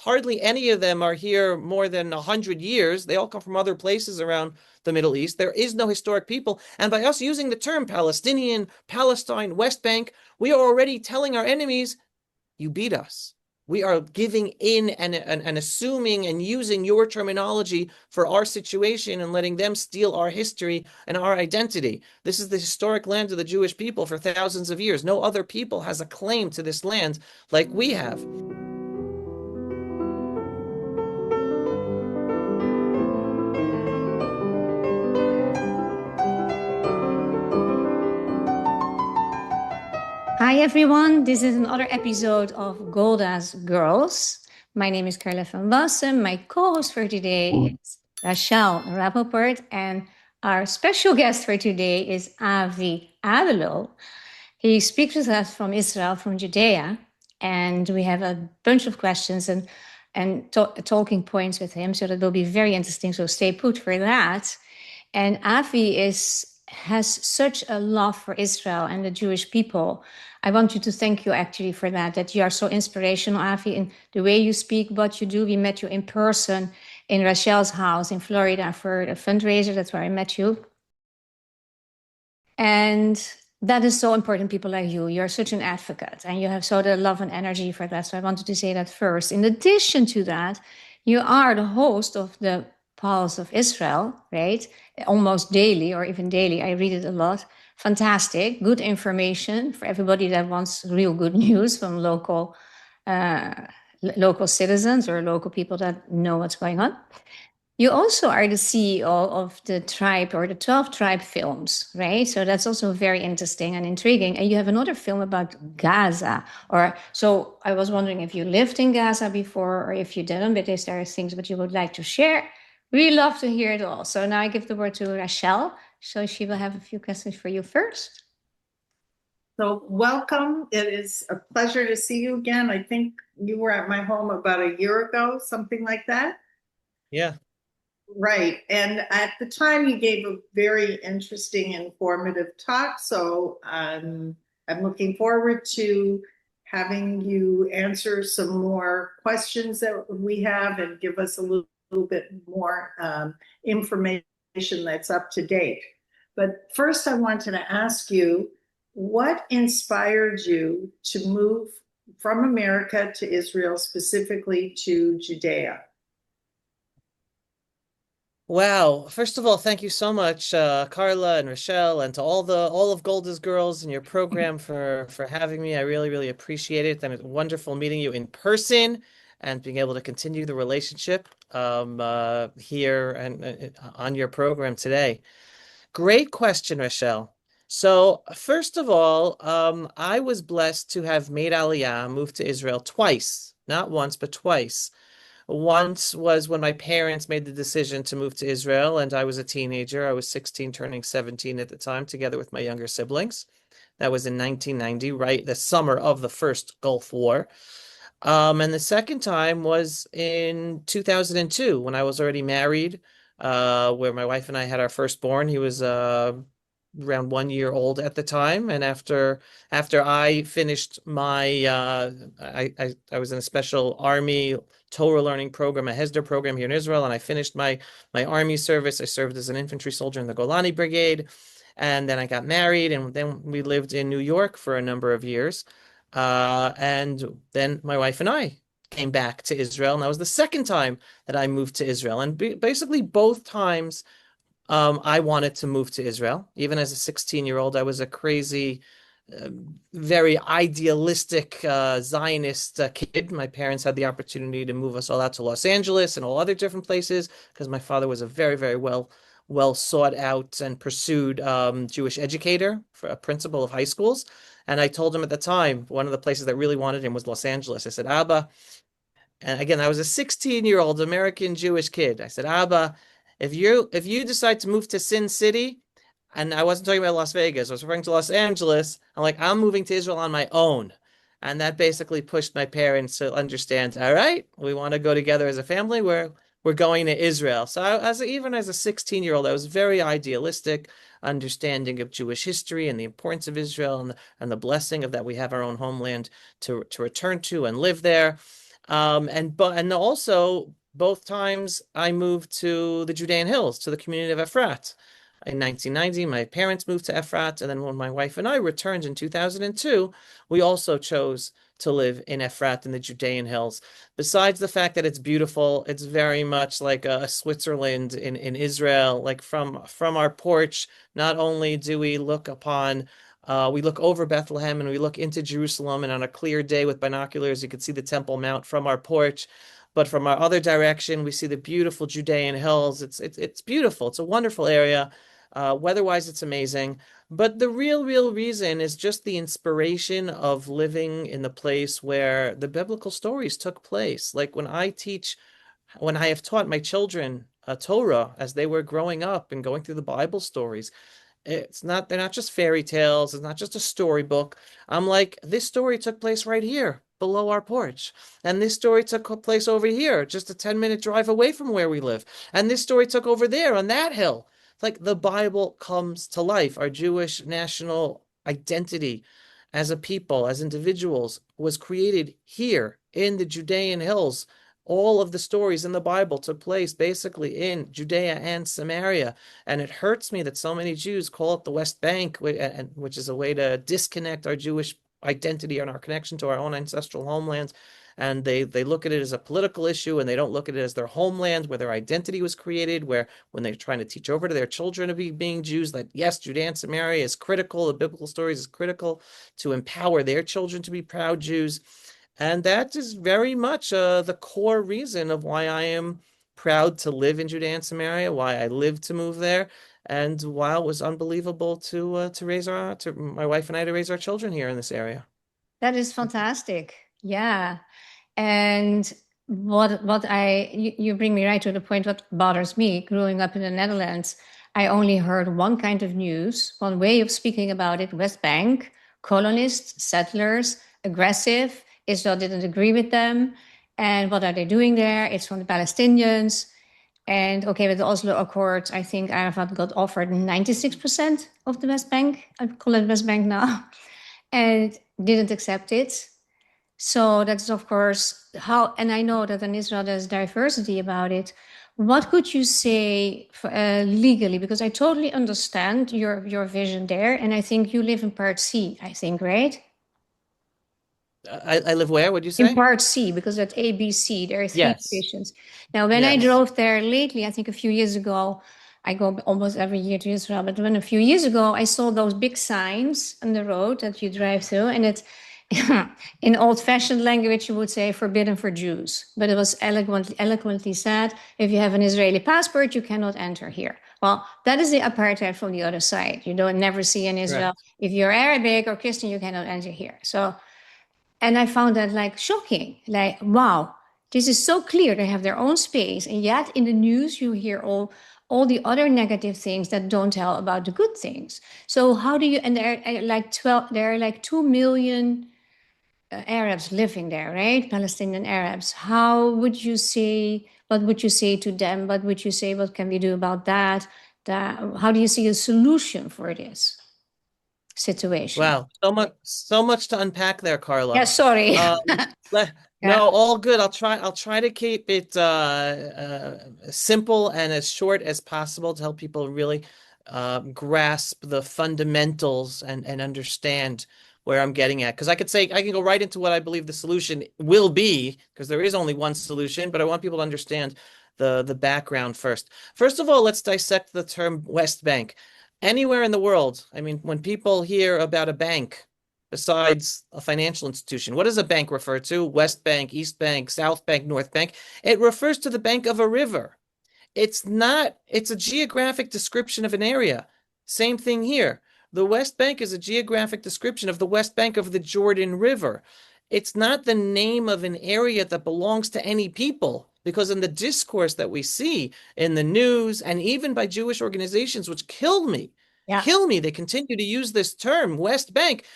Hardly any of them are here more than 100 years. They all come from other places around the Middle East. There is no historic people. And by us using the term Palestinian, Palestine, West Bank, we are already telling our enemies, you beat us. We are giving in and assuming and using your terminology for our situation and letting them steal our history and our identity. This is the historic land of the Jewish people for thousands of years. No other people has a claim to this land like we have. Hi everyone, this is another episode of Golda's Girls. My name is Carla from Walsum. My co-host for today is Rachel Rappaport, and our special guest for today is Avi Abelow. He speaks with us from Israel, from Judea, and we have a bunch of questions and talking points with him, so that will be very interesting. So stay put for that. And Avi has such a love for Israel and the Jewish people. I want you to thank you actually for that you are so inspirational, Avi, in the way you speak, what you do. We met you in person in Rachel's house in Florida for a fundraiser. That's where I met you. And that is so important, people like you. You're such an advocate and you have so the love and energy for that. So I wanted to say that first. In addition to that, you are the host of the Pulse of Israel, right? Almost daily or even daily. I read it a lot. Fantastic. Good information for everybody that wants real good news from local citizens or local people that know what's going on. You also are the CEO of the Tribe or the 12 Tribe films, right? So that's also very interesting and intriguing. And you have another film about Gaza. So I was wondering if you lived in Gaza before or if you didn't, but if there are things that you would like to share, we love to hear it all. So now I give the word to Rachel. So she will have a few questions for you first. So welcome. It is a pleasure to see you again. I think you were at my home about a year ago, something like that. Yeah. Right. And at the time, you gave a very interesting, informative talk. So I'm looking forward to having you answer some more questions that we have and give us a little bit more information that's up to date. But first, I wanted to ask you, what inspired you to move from America to Israel, specifically to Judea? Wow. First of all, thank you so much, Carla and Rochelle, and to all of Golda's girls in your program for having me. I really, really appreciate it. And it's wonderful meeting you in person and being able to continue the relationship here and on your program today. Great question, Rochelle. So, first of all, I was blessed to have made Aliyah, moved to Israel twice, not once, but twice. Once was when my parents made the decision to move to Israel, and I was a teenager. I was 16, turning 17 at the time, together with my younger siblings. That was in 1990, right? The summer of the first Gulf War. And the second time was in 2002 when I was already married, where my wife and I had our firstborn. He was around 1 year old at the time, and after I finished my I was in a special army Torah learning program, a Hesder program here in Israel, and I finished my army service. I served as an infantry soldier in the Golani Brigade, and then I got married, and then we lived in New York for a number of years. And then my wife and I came back to Israel, and that was the second time that I moved to Israel. And basically, both times I wanted to move to Israel. Even as a 16-year-old, I was a crazy, very idealistic Zionist kid. My parents had the opportunity to move us all out to Los Angeles and all other different places because my father was a very, very well sought out and pursued Jewish educator, for a principal of high schools. And I told him at the time, one of the places that really wanted him was Los Angeles. I said, Abba, and again, I was a 16-year-old American Jewish kid. I said, Abba, if you decide to move to Sin City, and I wasn't talking about Las Vegas, I was referring to Los Angeles, I'm moving to Israel on my own. And that basically pushed my parents to understand, all right, we want to go together as a family. We're going to Israel. So even as a 16-year-old, I was very idealistic, understanding of Jewish history and the importance of Israel and the blessing of that we have our own homeland to return to and live there. And also both times I moved to the Judean Hills, to the community of Efrat. In 1990, my parents moved to Efrat, and then when my wife and I returned in 2002, we also chose to live in Efrat in the Judean Hills. Besides the fact that it's beautiful, it's very much like a Switzerland in Israel. Like from our porch, not only do we look upon we look over Bethlehem and we look into Jerusalem, and on a clear day with binoculars, you can see the Temple Mount from our porch. But from our other direction, we see the beautiful Judean hills. It's beautiful. It's a wonderful area. Weather-wise, it's amazing. But the real reason is just the inspiration of living in the place where the biblical stories took place. Like when I have taught my children Torah as they were growing up and going through the Bible stories, they're not just fairy tales, it's not just a storybook. I'm like, this story took place right here below our porch. And this story took place over here, just a 10-minute drive away from where we live. And this story took over there on that hill. It's like the Bible comes to life. Our Jewish national identity as a people, as individuals, was created here in the Judean hills. All of the stories in the Bible took place basically in Judea and Samaria. And it hurts me that so many Jews call it the West Bank, which is a way to disconnect our Jewish identity and our connection to our own ancestral homelands. And they look at it as a political issue, and they don't look at it as their homeland where their identity was created, where when they're trying to teach over to their children to being Jews, that yes, Judea and Samaria is critical, the biblical stories is critical to empower their children to be proud Jews. And that is very much the core reason of why I am proud to live in Judea and Samaria, why I lived to move there, and why it was unbelievable to my wife and I to raise our children here in this area. That is fantastic. Yeah. And you bring me right to the point. What bothers me growing up in the Netherlands, I only heard one kind of news, one way of speaking about it: West Bank, colonists, settlers, aggressive. Israel didn't agree with them. And what are they doing there? It's from the Palestinians. And okay, with the Oslo Accords, I think Arafat got offered 96% of the West Bank. I call it West Bank now, and didn't accept it. So that's of course how, and I know that in Israel there's diversity about it. What could you say legally? Because I totally understand your vision there, and I think you live in Part C, I think, right? I live where, would you In say? Part C, because at A, B, C, there are three Yes. divisions. Now, when I Yes. drove there lately, I think a few years ago, I go almost every year to Israel, but when a few years ago, I saw those big signs on the road that you drive through, and it's in old-fashioned language, you would say forbidden for Jews, but it was eloquently said, if you have an Israeli passport, you cannot enter here. Well, that is the apartheid from the other side. You don't never see in Israel, Correct. if you're Arabic or Christian, you cannot enter here. So, and I found that like shocking, like, wow, this is so clear. They have their own space. And yet in the news, you hear all the other negative things that don't tell about the good things. So how do you, and there are like 2 million Arabs living there, right? Palestinian Arabs. What would you say to them? What would you say, what can we do about that? How do you see a solution for this situation? Wow, so much to unpack there, Yeah, Carla. sorry. Yeah. No, all good. I'll try to keep it simple and as short as possible to help people really grasp the fundamentals and understand where I'm getting at. Because I can go right into what I believe the solution will be, because there is only one solution, but I want people to understand the background first. First of all, let's dissect the term West Bank. Anywhere in the world, I mean, when people hear about a bank, besides a financial institution, what does a bank refer to? West Bank, East Bank, South Bank, North Bank. It refers to the bank of a river. It's a geographic description of an area. Same thing here. The West Bank is a geographic description of the West Bank of the Jordan River. It's not the name of an area that belongs to any people, because in the discourse that we see in the news and even by Jewish organizations, which Yeah. kill me, they continue to use this term, West Bank.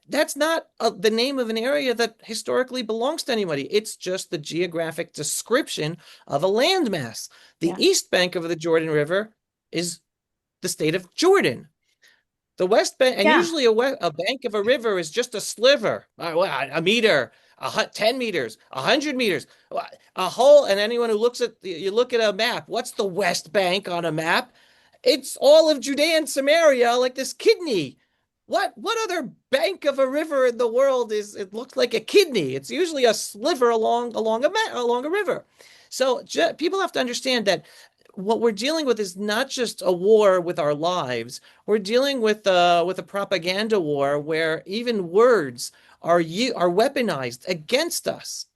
That's not the name of an area that historically belongs to anybody. It's just the geographic description of a landmass. The Yeah. East Bank of the Jordan River is the state of Jordan. The West Bank, and Yeah. usually a bank of a river is just a sliver, a meter, 10 meters, 100 meters, a whole. And anyone who looks at, you look at a map, what's the West Bank on a map? It's all of Judea and Samaria, like this kidney. What other bank of a river in the world it looks like a kidney? It's usually a sliver along a river. So people have to understand that what we're dealing with is not just a war with our lives. We're dealing with a propaganda war where even words are weaponized against us.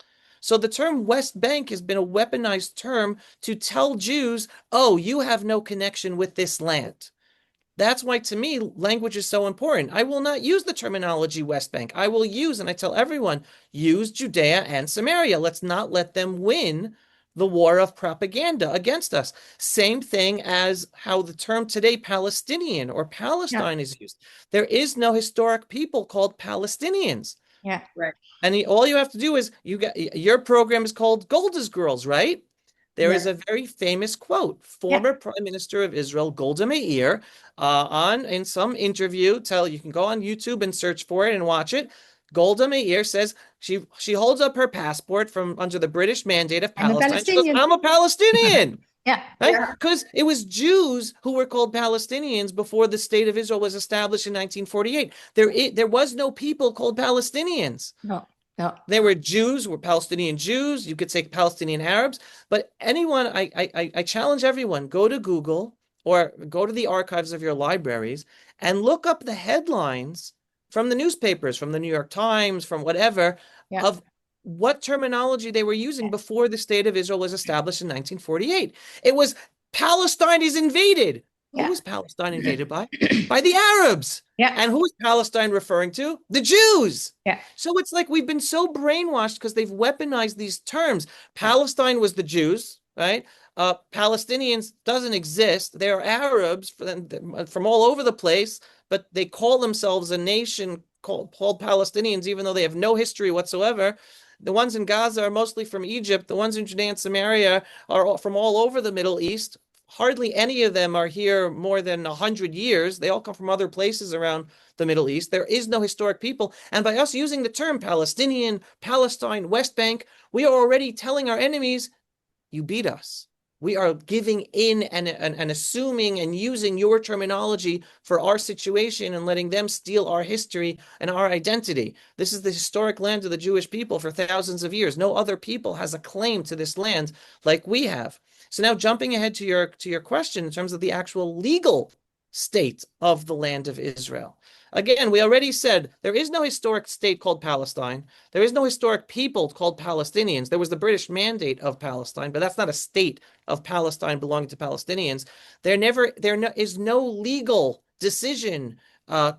So the term West Bank has been a weaponized term to tell Jews, oh, you have no connection with this land. That's why, to me, language is so important. I will not use the terminology West Bank. I will use, and I tell everyone, use Judea and Samaria. Let's not let them win the war of propaganda against us. Same thing as how the term today, Palestinian or Palestine, is used. There is no historic people called Palestinians. Yeah. Right. And all you have to do is your program is called Golda's Girls, right? There is a very famous quote. Former Prime Minister of Israel, Golda Meir, in some interview, you can go on YouTube and search for it and watch it. Golda Meir says she holds up her passport from under the British mandate of Palestine. She goes, I'm a Palestinian. Yeah. Right? Because it was Jews who were called Palestinians before the state of Israel was established in 1948. There was no people called Palestinians. No. No. There were Jews, were Palestinian Jews. You could say Palestinian Arabs. But anyone, I challenge everyone, go to Google or go to the archives of your libraries and look up the headlines from the newspapers, from the New York Times, from whatever, of what terminology they were using before the state of Israel was established in 1948. It was Palestine is invaded. Who was Palestine invaded by? By the Arabs. Yeah. And who is Palestine referring to? The Jews. Yeah. So it's like we've been so brainwashed because they've weaponized these terms. Palestine was the Jews, right? Palestinians doesn't exist. They're Arabs from all over the place, but they call themselves a nation called Palestinians, even though they have no history whatsoever. The ones in Gaza are mostly from Egypt. The ones in Judea and Samaria are from all over the Middle East. Hardly any of them are here more than 100 years. They all come from other places around the Middle East. There is no historic people. And by us using the term Palestinian, Palestine, West Bank, we are already telling our enemies, you beat us. We are giving in and assuming and using your terminology for our situation and letting them steal our history and our identity. This is the historic land of the Jewish people for thousands of years. No other people has a claim to this land like we have. So now jumping ahead to your question in terms of the actual legal state of the land of Israel. Again, we already said there is no historic state called Palestine. There is no historic people called Palestinians. There was the British Mandate of Palestine, but that's not a state of Palestine belonging to Palestinians. There is no legal decision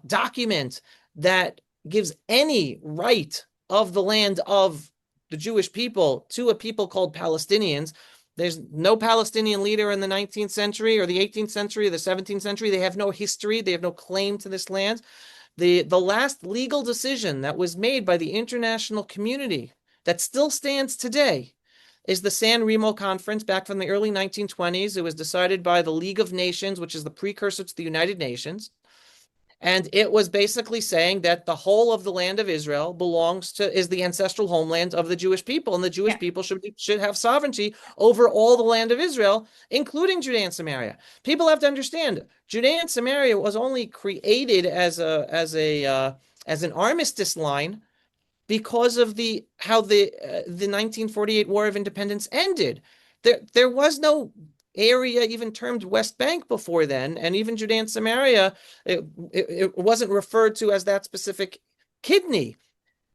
document that gives any right of the land of the Jewish people to a people called Palestinians. There's no Palestinian leader in the 19th century or the 18th century or the 17th century. They have no history. They have no claim to this land. The last legal decision that was made by the international community that still stands today is the San Remo Conference back from the early 1920s. It was decided by the League of Nations, which is the precursor to the United Nations. And it was basically saying that the whole of the land of Israel is the ancestral homeland of the Jewish people, and the Jewish people should have sovereignty over all the land of Israel, including Judea and Samaria. People have to understand, Judea and Samaria was only created as an armistice line because of how the 1948 War of Independence ended. There was no area even termed West Bank before then, and even Judea and Samaria, it wasn't referred to as that specific kidney.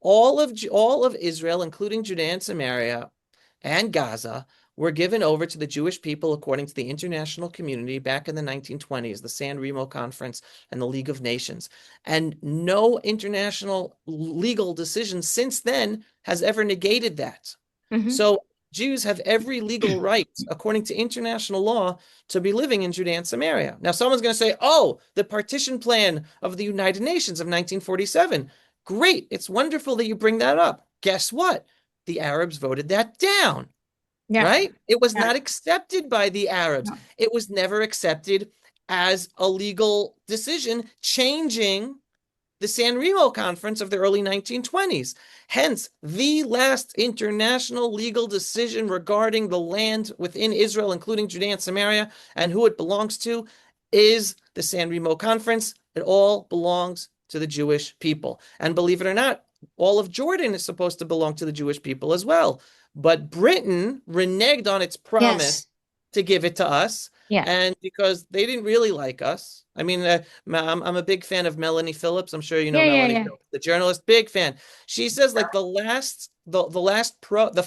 All of Israel, including Judea and Samaria and Gaza, were given over to the Jewish people according to the international community back in the 1920s, the San Remo Conference and the League of Nations. And no international legal decision since then has ever negated that. Mm-hmm. So Jews have every legal right, according to international law, to be living in Judea and Samaria. Now, someone's going to say, oh, the partition plan of the United Nations of 1947. Great. It's wonderful that you bring that up. Guess what? The Arabs voted that down, right? It was not accepted by the Arabs. No. It was never accepted as a legal decision, changing the San Remo Conference of the early 1920s. Hence, the last international legal decision regarding the land within Israel, including Judea and Samaria, and who it belongs to, is the San Remo Conference. It all belongs to the Jewish people. And believe it or not, all of Jordan is supposed to belong to the Jewish people as well. But Britain reneged on its promise Yes. to give it to us. Yeah. And because they didn't really like us. I mean, I'm a big fan of Melanie Phillips. I'm sure you know Yeah, yeah, Melanie yeah. Phillips, the journalist, big fan. She says like the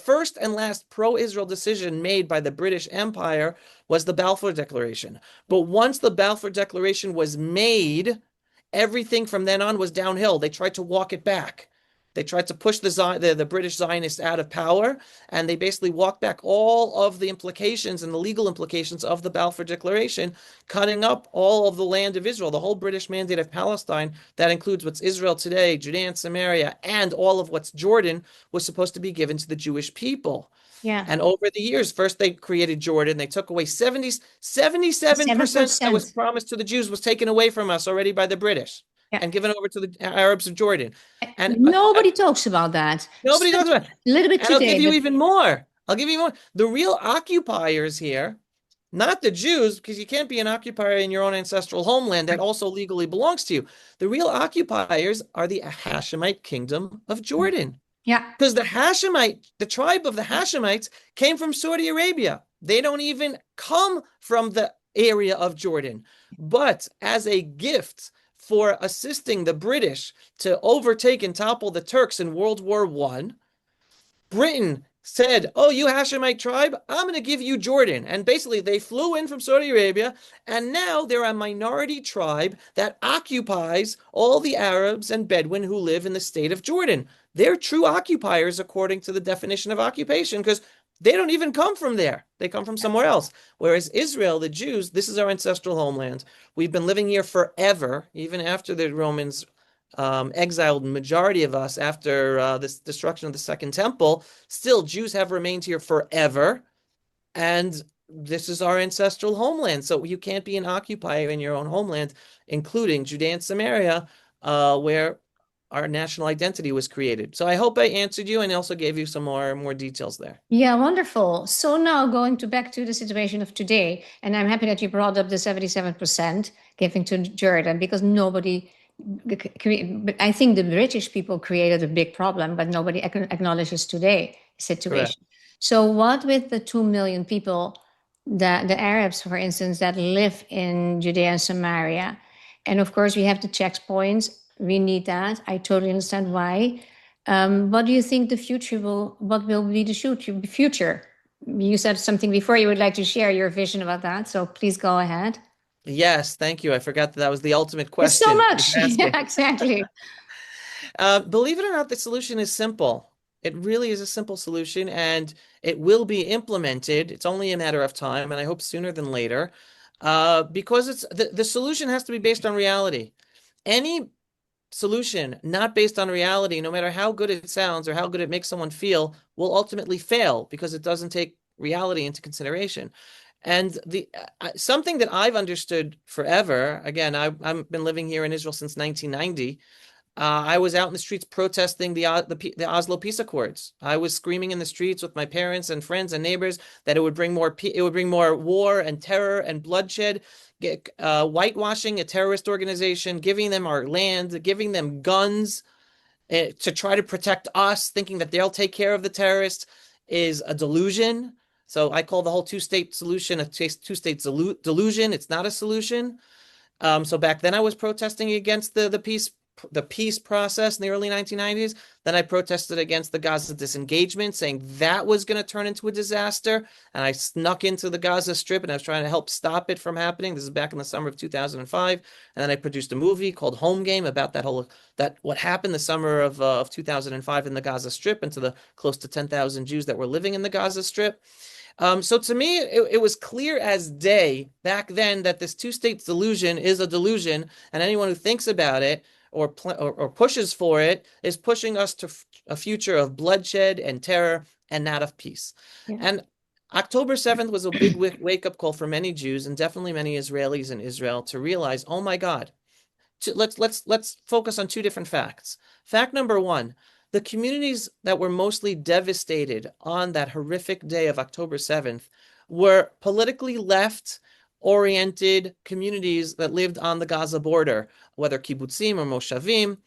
first and last pro-Israel decision made by the British Empire was the Balfour Declaration. But once the Balfour Declaration was made, everything from then on was downhill. They tried to walk it back. They tried to push the British Zionists out of power, and they basically walked back all of the implications and the legal implications of the Balfour Declaration, cutting up all of the land of Israel. The whole British Mandate of Palestine, that includes what's Israel today, Judea and Samaria, and all of what's Jordan, was supposed to be given to the Jewish people. Yeah. And over the years, first they created Jordan. They took away 77% that was 7%. promised to the Jews was taken away from us already by the British Yeah. and given over to the Arabs of Jordan. And Nobody talks about that. nobody So, talks about it. a little bit And I'll give today, you but even more. I'll give you more. The real occupiers here, not the Jews, because you can't be an occupier in your own ancestral homeland that also legally belongs to you. The real occupiers are the Hashemite kingdom of Jordan. yeah. Because the tribe of the Hashemites came from Saudi Arabia. They don't even come from the area of Jordan. But as a gift for assisting the British to overtake and topple the Turks in World War I, Britain said, "Oh, you Hashemite tribe, I'm going to give you Jordan." And basically, they flew in from Saudi Arabia, and now they're a minority tribe that occupies all the Arabs and Bedouin who live in the state of Jordan. They're true occupiers according to the definition of occupation because they don't even come from there. They come from somewhere else. Whereas Israel, the Jews, this is our ancestral homeland. We've been living here forever, even after the Romans exiled majority of us after this destruction of the Second Temple. Still, Jews have remained here forever, and this is our ancestral homeland. So you can't be an occupier in your own homeland, including Judea and Samaria, where our national identity was created. So I hope I answered you and also gave you some more details there. Yeah, wonderful. So now going back to the situation of today, and I'm happy that you brought up the 77% giving to Jordan because nobody, I think the British people created a big problem, but nobody acknowledges today situation. Correct. So what with the 2 million people, the Arabs, for instance, that live in Judea and Samaria, and of course we have the checkpoints. We need that. I totally understand why. What do you think what will be the future? You said something before you would like to share your vision about that. So please go ahead. Yes, thank you. I forgot that was the ultimate There's so question much. you're asking. Yeah, exactly. Believe it or not, the solution is simple. It really is a simple solution and it will be implemented. It's only a matter of time, and I hope sooner than later, because the solution has to be based on reality. Any solution not based on reality, no matter how good it sounds or how good it makes someone feel, will ultimately fail because it doesn't take reality into consideration. And the something that I've understood forever, again, I've been living here in Israel since 1990. I was out in the streets protesting the Oslo peace accords. I was screaming in the streets with my parents and friends and neighbors that it would bring more war and terror and bloodshed, whitewashing a terrorist organization, giving them our land, giving them guns to try to protect us, thinking that they'll take care of the terrorists is a delusion. So I call the whole two-state solution a two-state delusion. It's not a solution. So back then I was protesting against the peace process in the early 1990s. Then I protested against the Gaza disengagement, saying that was going to turn into a disaster. And I snuck into the Gaza Strip and I was trying to help stop it from happening. This is back in the summer of 2005. And then I produced a movie called Home Game about what happened the summer of 2005 in the Gaza Strip and to the close to 10,000 Jews that were living in the Gaza Strip. So to me, it was clear as day back then that this two-state delusion is a delusion, and anyone who thinks about it or pushes for it is pushing us to a future of bloodshed and terror and not of peace. Yeah. And October 7th was a big wake-up call for many Jews and definitely many Israelis in Israel to realize, oh my God, let's focus on two different facts. Fact number one, the communities that were mostly devastated on that horrific day of October 7th were politically left-oriented communities that lived on the Gaza border, whether kibbutzim or moshavim.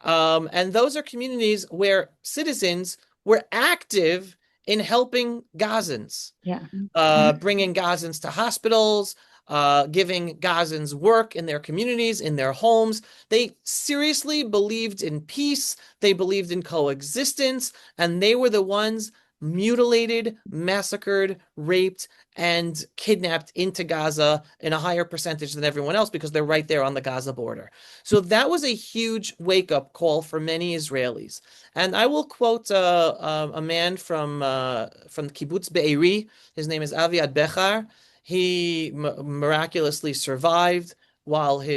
And those are communities where citizens were active in helping Gazans, bringing Gazans to hospitals, giving Gazans work in their communities, in their homes. They seriously believed in peace. They believed in coexistence, and they were the ones mutilated, massacred, raped, and kidnapped into Gaza in a higher percentage than everyone else because they're right there on the Gaza border. So that was a huge wake-up call for many Israelis. And I will quote a man from Kibbutz Be'eri. His name is Avi Abelow. He miraculously survived while he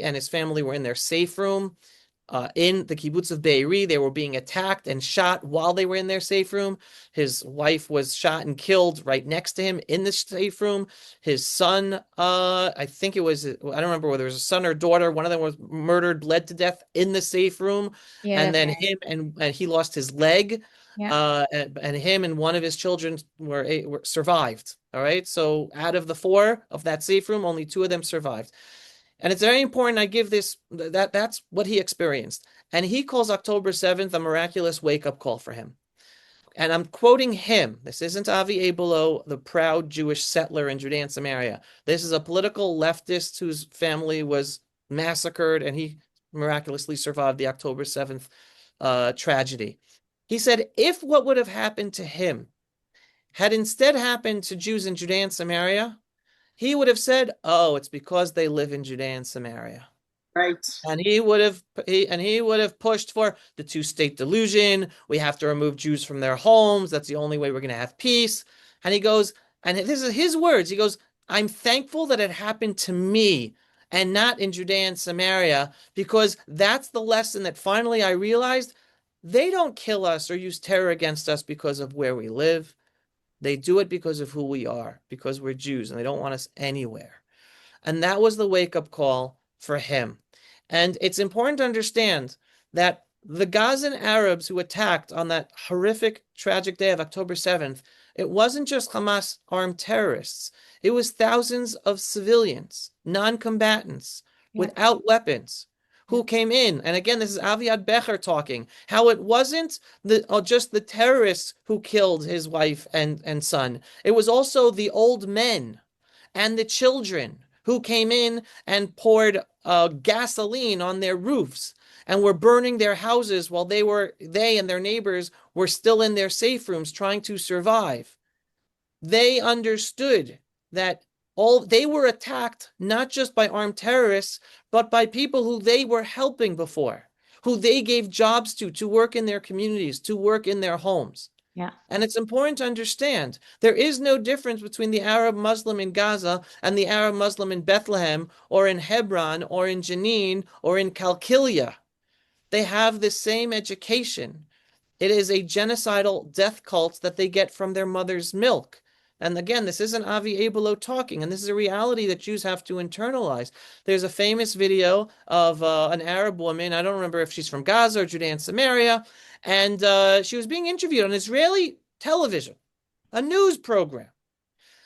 and his family were in their safe room. In the kibbutz of Be'eri, they were being attacked and shot while they were in their safe room. His wife was shot and killed right next to him in the safe room. His son, I think it was, I don't remember whether it was a son or daughter. One of them was murdered, bled to death in the safe room. And then him and he lost his leg. And him and one of his children were survived. All right. So out of the four of that safe room, only two of them survived. And it's very important I give that's what he experienced. And he calls October 7th a miraculous wake-up call for him. And I'm quoting him. This isn't Avi Abelow, the proud Jewish settler in Judea and Samaria. This is a political leftist whose family was massacred, and he miraculously survived the October 7th tragedy. He said, if what would have happened to him had instead happened to Jews in Judea and Samaria, he would have said, oh, it's because they live in Judea and Samaria. Right. And he would have pushed for the two-state delusion. We have to remove Jews from their homes. That's the only way we're going to have peace. And he goes, and this is his words. He goes, I'm thankful that it happened to me and not in Judea and Samaria, because that's the lesson that finally I realized. They don't kill us or use terror against us because of where we live. They do it because of who we are, because we're Jews, and they don't want us anywhere. And that was the wake-up call for him. And it's important to understand that the Gazan Arabs who attacked on that horrific, tragic day of October 7th, it wasn't just Hamas armed terrorists. It was thousands of civilians, non-combatants, without weapons, who came in. And again, this is Avi Abelow talking, how it wasn't just the terrorists who killed his wife and son. It was also the old men and the children who came in and poured gasoline on their roofs and were burning their houses while they and their neighbors were still in their safe rooms trying to survive. They understood that they were attacked not just by armed terrorists, but by people who they were helping before, who they gave jobs to work in their communities, to work in their homes. Yeah. And it's important to understand there is no difference between the Arab Muslim in Gaza and the Arab Muslim in Bethlehem or in Hebron or in Jenin or in Qalqilia. They have the same education. It is a genocidal death cult that they get from their mother's milk. And again, this isn't Avi Abelow talking, and this is a reality that Jews have to internalize. There's a famous video of an Arab woman. I don't remember if she's from Gaza or Judea and Samaria, and she was being interviewed on Israeli television, a news program.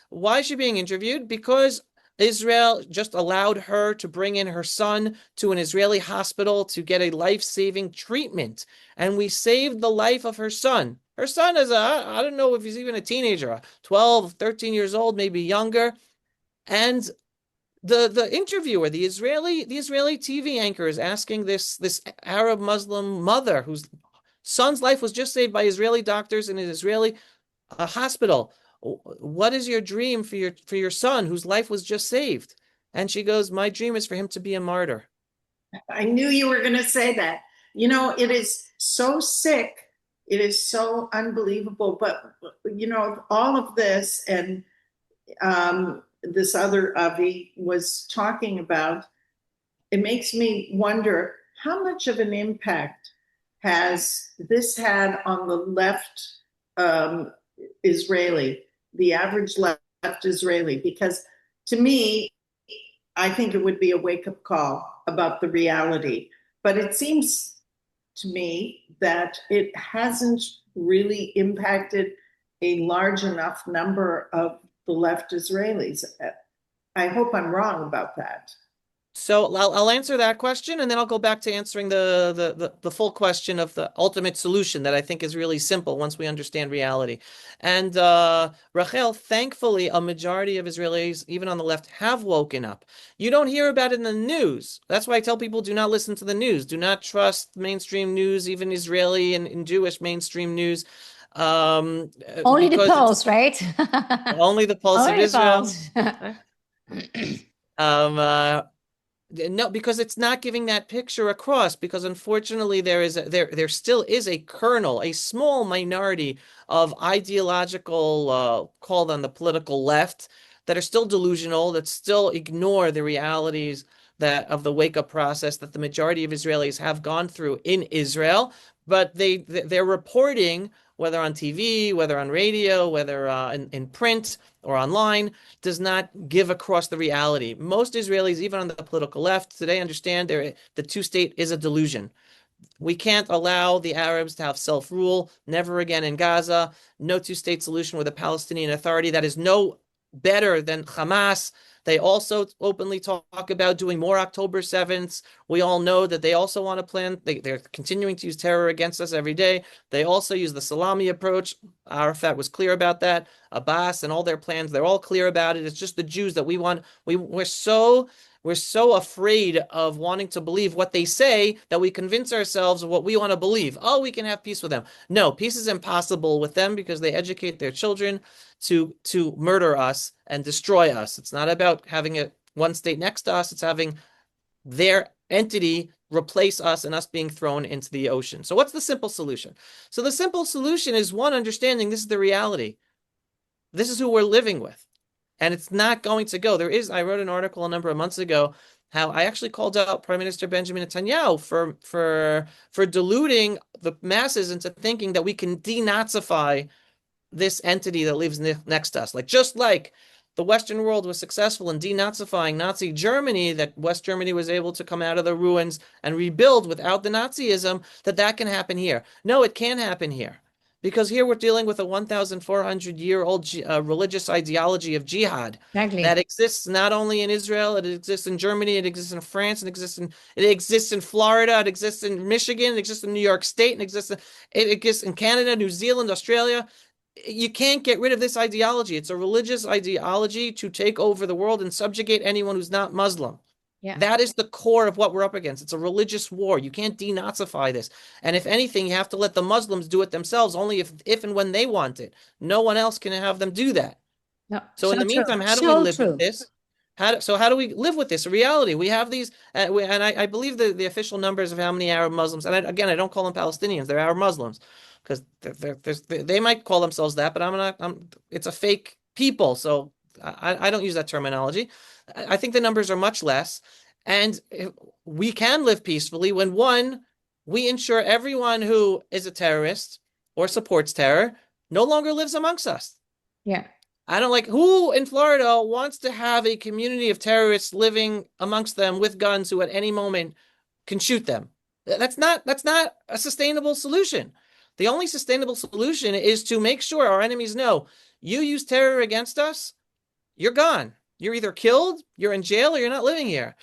Why is she being interviewed? Because Israel just allowed her to bring in her son to an Israeli hospital to get a life-saving treatment, and we saved the life of her son. Her son is I don't know if he's even a teenager, 12, 13 years old, maybe younger. And the interviewer, the Israeli TV anchor is asking this Arab Muslim mother whose son's life was just saved by Israeli doctors in an Israeli hospital. What is your dream for your son whose life was just saved? And she goes, my dream is for him to be a martyr. I knew you were going to say that. You know, it is so sick. It is so unbelievable. But, you know, all of this and this other Avi was talking about, it makes me wonder how much of an impact has this had on the left Israeli, the average left Israeli? Because to me, I think it would be a wake-up call about the reality. But it seems to me that it hasn't really impacted a large enough number of the left Israelis. I hope I'm wrong about that. So I'll answer that question, and then I'll go back to answering the full question of the ultimate solution that I think is really simple once we understand reality. And Rachel, thankfully, a majority of Israelis, even on the left, have woken up. You don't hear about it in the news. That's why I tell people do not listen to the news. Do not trust mainstream news, even Israeli and Jewish mainstream news. Only the Because Poles, right? only the pulse of Only the Israel. Poles. Um, uh, no, because it's not giving that picture across. Because unfortunately, there still is a kernel, a small minority of ideological, called on the political left, that are still delusional, that still ignore the realities that of the wake-up process that the majority of Israelis have gone through in Israel. But they're reporting, whether on TV, whether on radio, whether in print or online, does not give across the reality. Most Israelis, even on the political left, today understand the two-state is a delusion. We can't allow the Arabs to have self-rule, never again in Gaza, no two-state solution with a Palestinian Authority that is no better than Hamas. They also openly talk about doing more October 7th. We all know that they also want to plan. They're continuing to use terror against us every day. They also use the salami approach. Arafat was clear about that. Abbas and all their plans, they're all clear about it. It's just the Jews that we want. We're so afraid of wanting to believe what they say that we convince ourselves of what we want to believe. Oh, we can have peace with them. No, peace is impossible with them because they educate their children to murder us and destroy us. It's not about having one state next to us. It's having their entity replace us and us being thrown into the ocean. So what's the simple solution? So the simple solution is, one, understanding this is the reality. This is who we're living with. And it's not going to go. I wrote an article a number of months ago how I actually called out Prime Minister Benjamin Netanyahu for deluding the masses into thinking that we can denazify this entity that lives next to us. Just like the Western world was successful in denazifying Nazi Germany, that West Germany was able to come out of the ruins and rebuild without the Nazism, that can happen here. No, it can't happen here. Because here we're dealing with a 1,400-year-old religious ideology of jihad that exists not only in Israel, it exists in Germany, it exists in France, it exists in Florida, it exists in Michigan, it exists in New York State, it exists in Canada, New Zealand, Australia. You can't get rid of this ideology. It's a religious ideology to take over the world and subjugate anyone who's not Muslim. Yeah. That is the core of what we're up against. It's a religious war. You can't denazify this. And if anything, you have to let the Muslims do it themselves, only if and when they want it. No one else can have them do that. No, so in the meantime, how do we live with this? How do we live with this reality? We have these, and I believe the official numbers of how many Arab Muslims, and I don't call them Palestinians, they're Arab Muslims, because they might call themselves that, but it's a fake people, so I don't use that terminology. I think the numbers are much less, and we can live peacefully when, one, we ensure everyone who is a terrorist or supports terror no longer lives amongst us. Yeah. I don't who in Florida wants to have a community of terrorists living amongst them with guns who at any moment can shoot them. That's not a sustainable solution. The only sustainable solution is to make sure our enemies know, you use terror against us, you're gone. You're either killed, you're in jail, or you're not living here.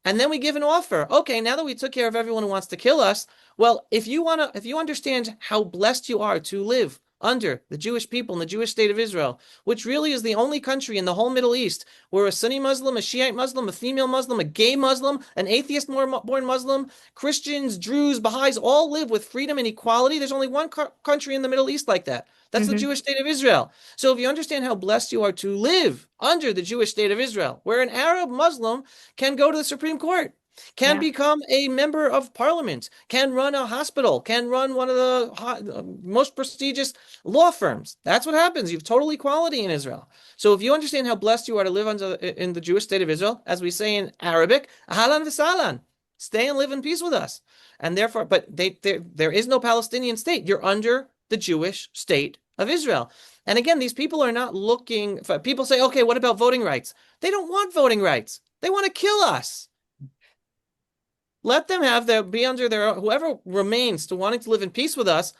And then we give an offer. Okay, now that we took care of everyone who wants to kill us, well, if you understand how blessed you are to live under the Jewish people in the Jewish state of Israel, which really is the only country in the whole Middle East where a Sunni Muslim, a Shiite Muslim, a female Muslim, a gay Muslim, an atheist-born Muslim, Christians, Druze, Baha'is all live with freedom and equality. There's only one country in the Middle East like that. That's the Jewish state of Israel. So if you understand how blessed you are to live under the Jewish state of Israel, where an Arab Muslim can go to the Supreme Court, can become a member of parliament, can run a hospital, can run one of the most prestigious law firms. That's what happens. You have total equality in Israel. So if you understand how blessed you are to live in the Jewish state of Israel, as we say in Arabic, ahlan v'sahlan, stay and live in peace with us. And therefore, but there is no Palestinian state. You're under the Jewish state of Israel. And again, these people are not looking for, people say, okay, what about voting rights? They don't want voting rights. They want to kill us. Let them be under their, whoever remains to wanting to live in peace with us.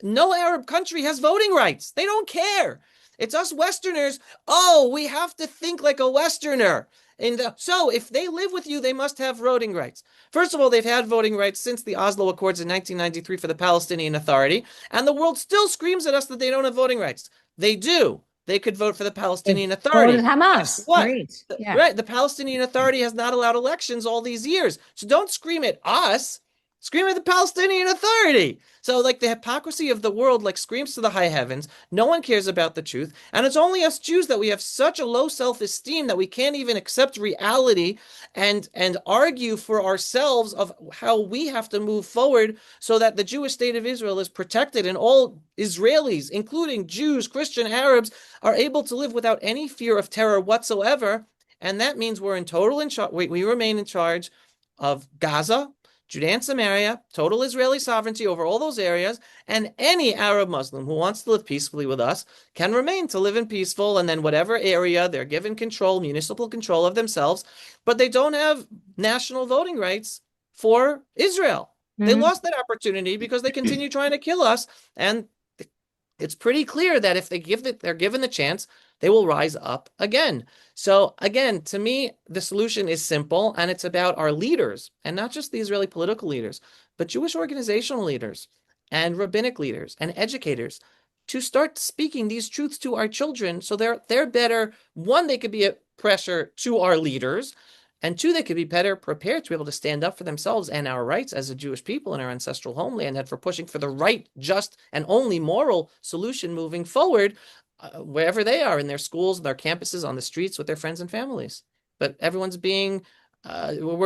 No Arab country has voting rights. They don't care. It's us Westerners. Oh, we have to think like a Westerner. And so if they live with you, they must have voting rights. First of all, they've had voting rights since the Oslo Accords in 1993 for the Palestinian Authority, and the world still screams at us that they don't have voting rights. They do. They could vote for the They Palestinian voted Authority. Guess Hamas. what? Great. Yeah. Right, the Palestinian Authority has not allowed elections all these years. So don't scream at us. Scream at the Palestinian Authority. So, like, the hypocrisy of the world, like, screams to the high heavens. No one cares about the truth. And it's only us Jews that we have such a low self-esteem that we can't even accept reality and argue for ourselves of how we have to move forward so that the Jewish state of Israel is protected and all Israelis, including Jews, Christian, Arabs, are able to live without any fear of terror whatsoever. And that means we're in total in charge. We remain in charge of Gaza, Judea and Samaria, total Israeli sovereignty over all those areas, and any Arab Muslim who wants to live peacefully with us can remain to live in peaceful, and then whatever area they're given control, municipal control of themselves, but they don't have national voting rights for Israel. They lost that opportunity because they continue trying to kill us, and it's pretty clear that if they're given the chance, they will rise up again. So again, to me, the solution is simple, and it's about our leaders, and not just the Israeli political leaders, but Jewish organizational leaders and rabbinic leaders and educators to start speaking these truths to our children so they're better. One, they could be a pressure to our leaders, and two, they could be better prepared to be able to stand up for themselves and our rights as a Jewish people in our ancestral homeland, and for pushing for the right, just, and only moral solution moving forward, wherever they are, in their schools, their campuses, on the streets, with their friends and families. But we're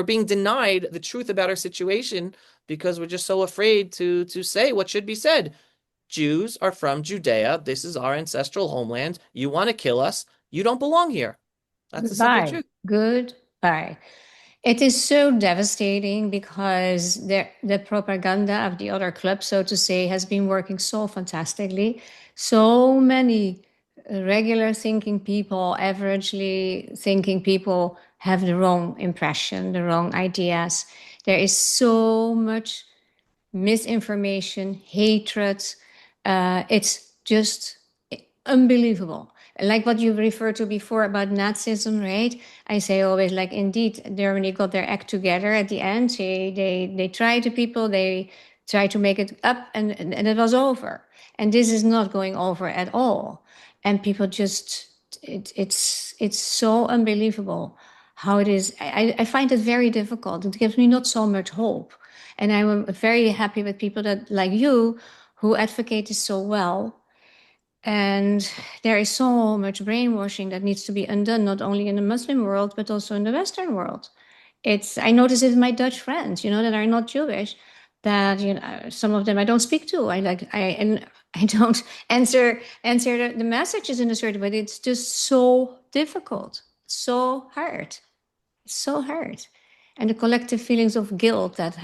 being denied the truth about our situation because we're just so afraid to say what should be said. Jews are from Judea. This is our ancestral homeland. You want to kill us. You don't belong here. That's the simple truth. Goodbye. It is so devastating because the propaganda of the other club, so to say, has been working so fantastically. So many regular thinking people, averagely thinking people have the wrong impression, the wrong ideas. There is so much misinformation, hatred. It's just unbelievable. Like what you referred to before about Nazism, right? I say always, like, indeed, Germany got their act together at the end. They tried to people, they tried to make it up, and it was over. And this is not going over at all. And people just, it's so unbelievable how it is. I find it very difficult. It gives me not so much hope. And I'm very happy with people that, like you, who advocate this so well. And there is so much brainwashing that needs to be undone, not only in the Muslim world, but also in the Western world. I notice it in my Dutch friends, that are not Jewish, that, some of them I don't speak to. And I don't answer the messages in a certain way. It's just so difficult, so hard. It's so hard. And the collective feelings of guilt that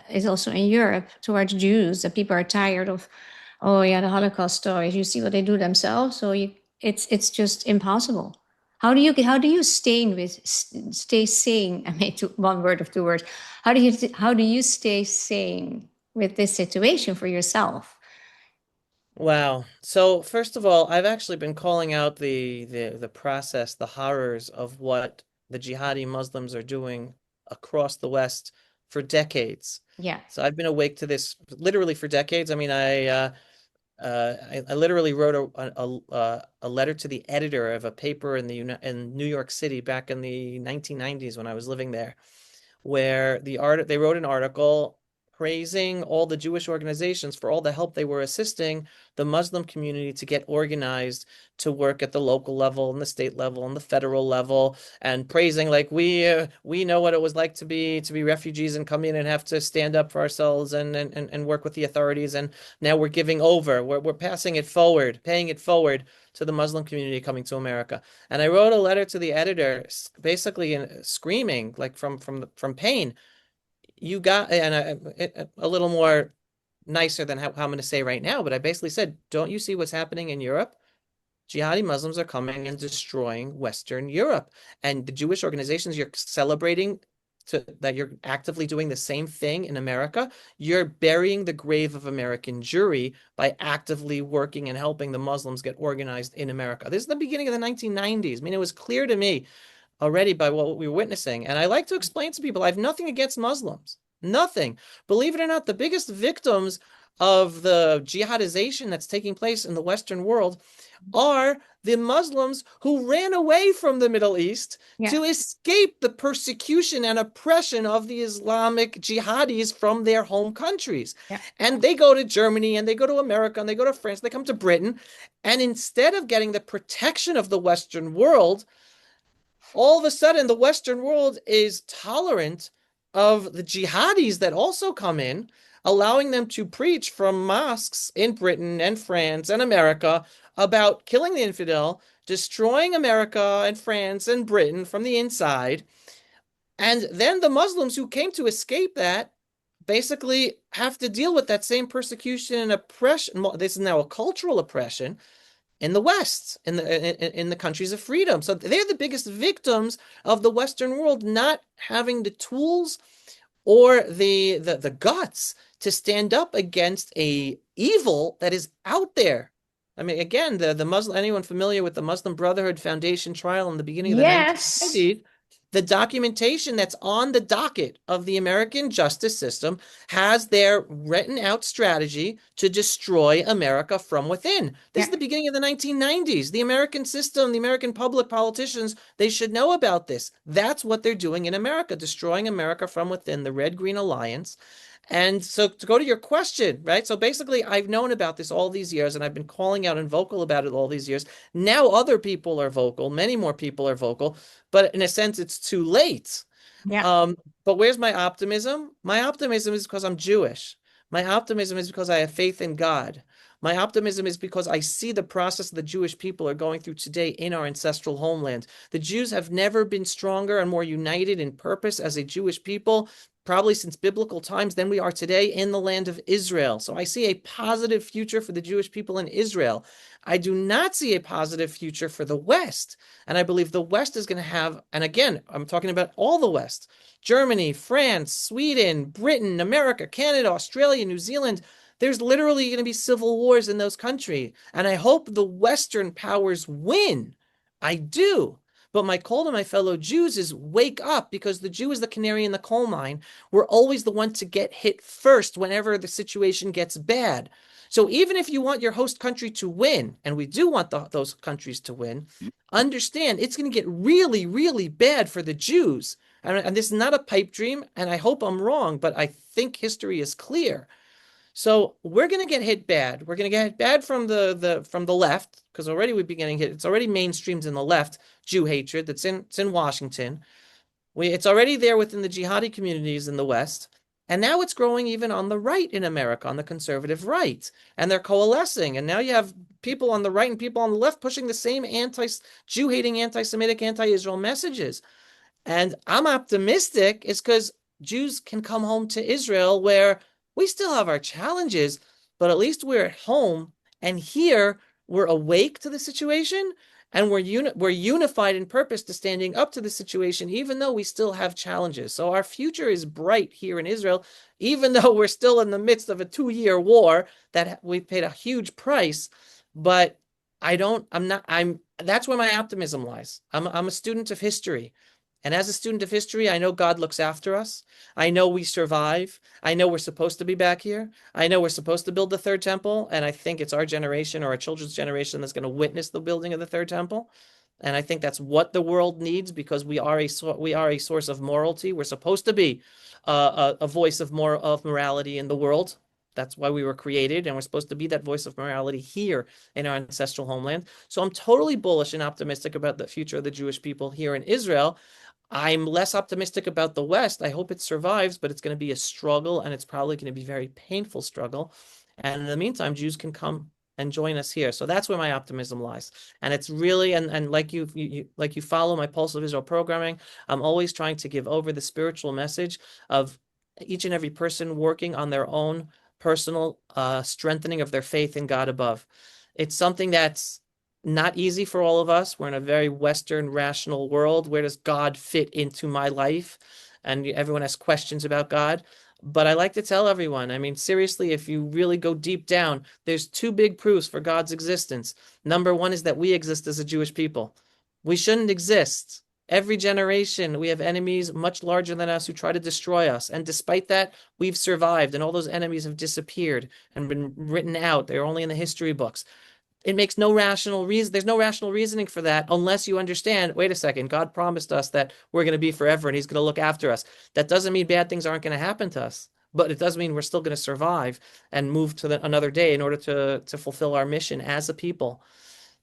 is also in Europe towards Jews, that people are tired of, oh yeah, the Holocaust stories. You see what they do themselves. So it's just impossible. How do you stay sane? I made one word of two words. How do you stay sane with this situation for yourself? Wow. So first of all, I've actually been calling out the process, the horrors of what the jihadi Muslims are doing across the West for decades. Yeah. So I've been awake to this literally for decades. I mean, I literally wrote a letter to the editor of a paper in New York City back in the 1990s when I was living there, where they wrote an article praising all the Jewish organizations for all the help they were assisting the Muslim community to get organized to work at the local level and the state level and the federal level, and praising, like, we know what it was like to be refugees and come in and have to stand up for ourselves and work with the authorities, and now we're giving over, we're passing it forward, paying it forward to the Muslim community coming to America. And I wrote a letter to the editor, basically screaming, like, from pain. You got, and a little more nicer than how I'm going to say right now, but I basically said, don't you see what's happening in Europe? jihadi Muslims are coming and destroying Western Europe. And the Jewish organizations you're celebrating that you're actively doing the same thing in America, you're burying the grave of American Jewry by actively working and helping the Muslims get organized in America. This is the beginning of the 1990s. I mean, it was clear to me already by what we were witnessing. And I like to explain to people, I have nothing against Muslims. Nothing. Believe it or not, the biggest victims of the jihadization that's taking place in the Western world are the Muslims who ran away from the Middle East to escape the persecution and oppression of the Islamic jihadis from their home countries. And they go to Germany and they go to America and they go to France, they come to Britain. And instead of getting the protection of the Western world, all of a sudden the Western world is tolerant of the jihadis that also come in, allowing them to preach from mosques in Britain and France and America about killing the infidel, destroying America and France and Britain from the inside. And then the Muslims who came to escape that basically have to deal with that same persecution and oppression. This is now a cultural oppression in the West, in the countries of freedom. So they're the biggest victims of the Western world not having the tools or the guts to stand up against a evil that is out there. I mean, again, the Muslim, anyone familiar with the Muslim Brotherhood Foundation trial in the beginning of the 1990s, the documentation that's on the docket of the American justice system has their written out strategy to destroy America from within. This is the beginning of the 1990s. The American system, the American public, politicians, they should know about this. That's what they're doing in America, destroying America from within, the Red-Green Alliance. And so to go to your question, right? So basically, I've known about this all these years, and I've been calling out and vocal about it all these years. Now other people are vocal. Many more people are vocal. But in a sense, it's too late. But where's my optimism? My optimism is because I'm Jewish. My optimism is because I have faith in God. My optimism is because I see the process the Jewish people are going through today in our ancestral homeland. The Jews have never been stronger and more united in purpose as a Jewish people, probably since biblical times, than we are today in the land of Israel. So I see a positive future for the Jewish people in Israel. I do not see a positive future for the West. And I believe the West is going to have, and again, I'm talking about all the West, Germany, France, Sweden, Britain, America, Canada, Australia, New Zealand. There's literally going to be civil wars in those countries. And I hope the Western powers win. I do. But my call to my fellow Jews is wake up, because the Jew is the canary in the coal mine. We're always the one to get hit first whenever the situation gets bad. So even if you want your host country to win, and we do want those countries to win, understand it's going to get really, really bad for the Jews. And this is not a pipe dream, and I hope I'm wrong, but I think history is clear. So we're going to get hit bad. We're going to get hit bad from the left, because already we've been getting hit. It's already mainstreamed in the left, Jew hatred. It's in Washington. It's already there within the jihadi communities in the West. And now it's growing even on the right in America, on the conservative right. And they're coalescing. And now you have people on the right and people on the left pushing the same Jew hating, anti-Semitic, anti-Israel messages. And I'm optimistic is because Jews can come home to Israel, where we still have our challenges, but at least we're at home. And here we're awake to the situation, and we're unified in purpose to standing up to the situation, even though we still have challenges. So our future is bright here in Israel, even though we're still in the midst of a 2-year war that we've paid a huge price. But that's where my optimism lies. I'm a student of history. And as a student of history, I know God looks after us. I know we survive. I know we're supposed to be back here. I know we're supposed to build the third temple. And I think it's our generation or our children's generation that's going to witness the building of the third temple. And I think that's what the world needs, because we are a source of morality. We're supposed to be a voice of morality in the world. That's why we were created, and we're supposed to be that voice of morality here in our ancestral homeland. So I'm totally bullish and optimistic about the future of the Jewish people here in Israel. I'm less optimistic about the West. I hope it survives, but it's going to be a struggle, and it's probably going to be a very painful struggle. And in the meantime, Jews can come and join us here. So that's where my optimism lies. And it's really, and like you follow my Pulse of Israel programming, I'm always trying to give over the spiritual message of each and every person working on their own personal strengthening of their faith in God above. It's something that's not easy for all of us. We're in a very Western rational world. Where does God fit into my life? And everyone has questions about God. But I like to tell everyone, I mean, seriously, if you really go deep down, there's two big proofs for God's existence. Number one is that we exist as a Jewish people. We shouldn't exist. Every generation, we have enemies much larger than us who try to destroy us. And despite that, we've survived, and all those enemies have disappeared and been written out. They're only in the history books. It makes no rational reason. There's no rational reasoning for that unless you understand, wait a second, God promised us that we're going to be forever and he's going to look after us. That doesn't mean bad things aren't going to happen to us, but it does mean we're still going to survive and move to another day in order to fulfill our mission as a people.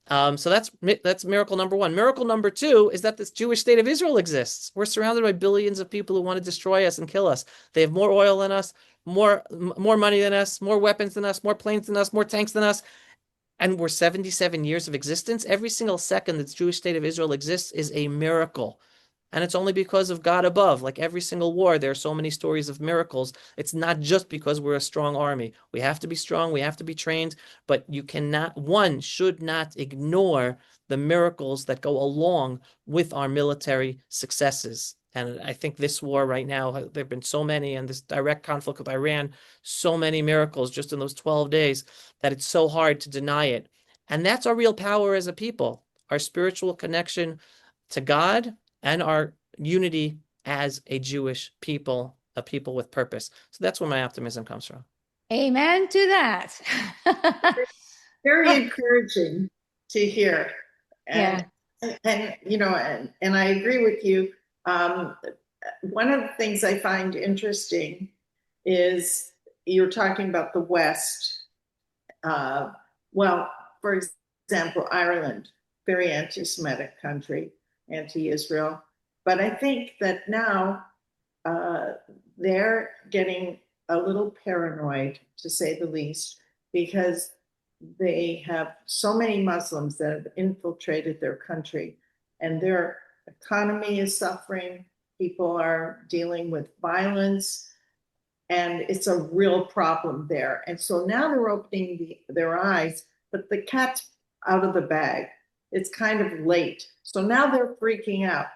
So that's miracle number one. Miracle number two is that this Jewish state of Israel exists. We're surrounded by billions of people who want to destroy us and kill us. They have more oil than us, more money than us, more weapons than us, more planes than us, more tanks than us. And we're 77 years of existence. Every single second that the Jewish state of Israel exists is a miracle. And it's only because of God above. Like every single war, there are so many stories of miracles. It's not just because we're a strong army. We have to be strong, we have to be trained, but one should not ignore the miracles that go along with our military successes. And I think this war right now, there have been so many, and this direct conflict with Iran, so many miracles just in those 12 days that it's so hard to deny it. And that's our real power as a people, our spiritual connection to God and our unity as a Jewish people, a people with purpose. So that's where my optimism comes from. Amen to that. Very encouraging to hear. Yeah. And I agree with you. One of the things I find interesting is you're talking about the West. Well, for example, Ireland, very anti-Semitic country, anti-Israel. But I think that now they're getting a little paranoid, to say the least, because they have so many Muslims that have infiltrated their country, and their economy is suffering. People are dealing with violence, and it's a real problem there. And so now they're opening their eyes, but the cat's out of the bag. It's kind of late. So now they're freaking out.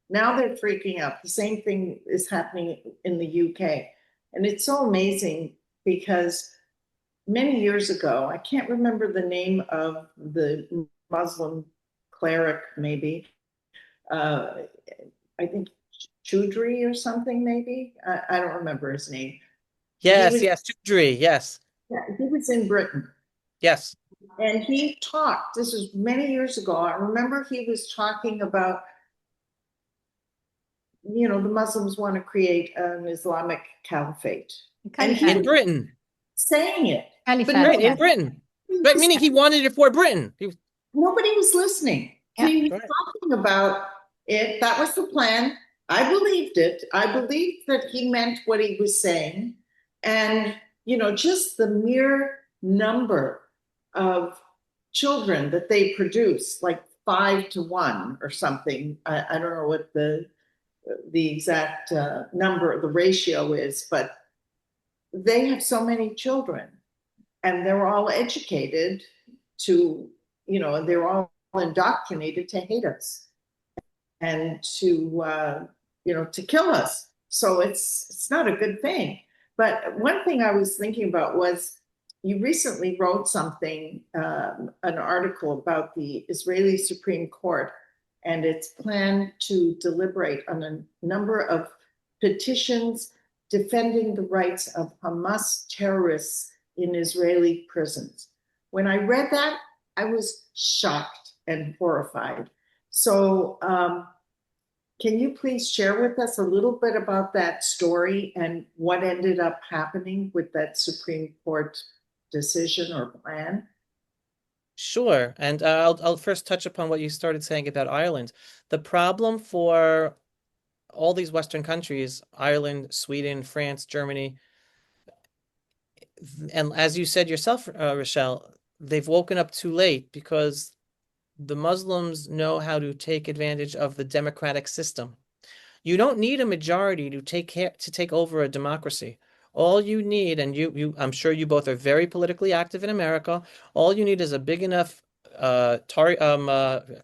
Now they're freaking out. The same thing is happening in the UK. And it's so amazing because many years ago, I can't remember the name of the Muslim cleric, maybe. I think Chudri or something, maybe. I don't remember his name. Yes, yes, Tudri, yes. Yeah, he was in Britain. Yes. And he talked, this was many years ago. I remember he was talking about, the Muslims want to create an Islamic caliphate. And he in Britain. saying it. Caliphate, right, in Britain. But meaning he wanted it for Britain. Nobody was listening. Yeah, He was talking about it. That was the plan. I believed it. I believed that he meant what he was saying. And, just the mere number of children that they produce, like 5 to 1 or something. I don't know what the exact number, the ratio is, but they have so many children, and they're all educated to, they're all indoctrinated to hate us and to kill us. So it's not a good thing. But one thing I was thinking about was, you recently wrote something, an article about the Israeli Supreme Court and its plan to deliberate on a number of petitions defending the rights of Hamas terrorists in Israeli prisons. When I read that, I was shocked and horrified. So can you please share with us a little bit about that story and what ended up happening with that Supreme Court decision or plan? Sure. And I'll first touch upon what you started saying about Ireland. The problem for all these Western countries, Ireland, Sweden, France, Germany, and as you said yourself, Rochelle, they've woken up too late because the Muslims know how to take advantage of the democratic system. You don't need a majority to take over a democracy. All you need, and I'm sure you both are very politically active in America, all you need is a big enough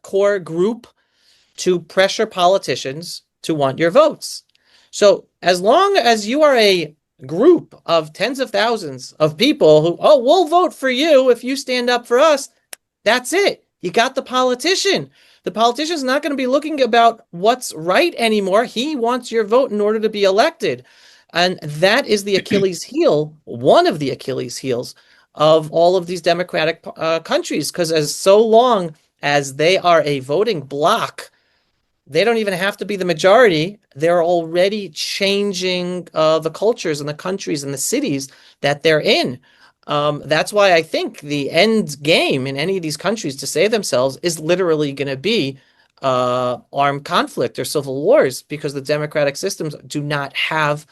core group to pressure politicians to want your votes. So as long as you are a group of tens of thousands of people who, oh, we'll vote for you if you stand up for us, that's it. You got the politician. The politician's not going to be looking about what's right anymore. He wants your vote in order to be elected. And that is the Achilles heel, one of the Achilles heels of all of these democratic countries, because as so long as they are a voting bloc, they don't even have to be the majority. They're already changing the cultures and the countries and the cities that they're in. That's why I think the end game in any of these countries to save themselves is literally going to be armed conflict or civil wars, because the democratic systems do not have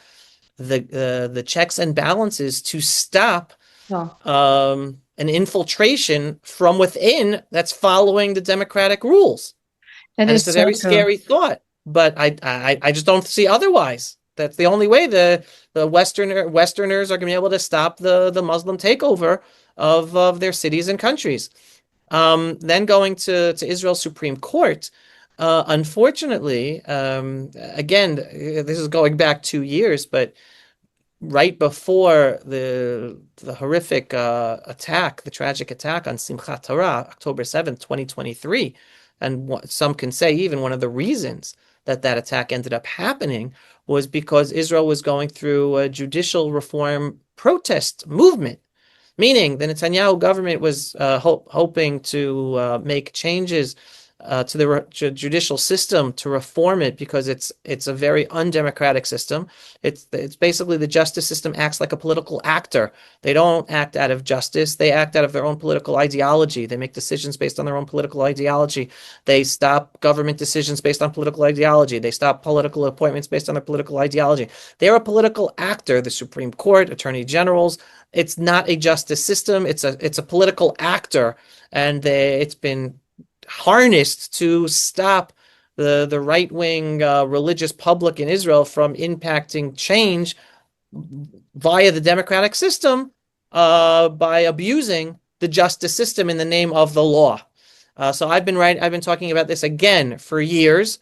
the checks and balances to stop an infiltration from within that's following the democratic rules. That And is it's a so very true. scary thought, but I just don't see otherwise. That's the only way the Westerners are going to be able to stop the Muslim takeover of their cities and countries. Then going to Israel's Supreme Court, unfortunately, again, this is going back 2 years, but right before the horrific attack, the tragic attack on Simchat Torah, October 7th, 2023, and some can say even one of the reasons that that attack ended up happening was because Israel was going through a judicial reform protest movement, meaning the Netanyahu government was hoping to make changes to the judicial system to reform it, because it's a very undemocratic system. It's basically the justice system acts like a political actor. They don't act out of justice. They act out of their own political ideology. They make decisions based on their own political ideology. They stop government decisions based on political ideology. They stop political appointments based on their political ideology. They're a political actor, the Supreme Court, attorney generals. It's not a justice system. It's a political actor, and it's been harnessed to stop the right-wing religious public in Israel from impacting change via the democratic system by abusing the justice system in the name of the law. So I've been talking about this again for years.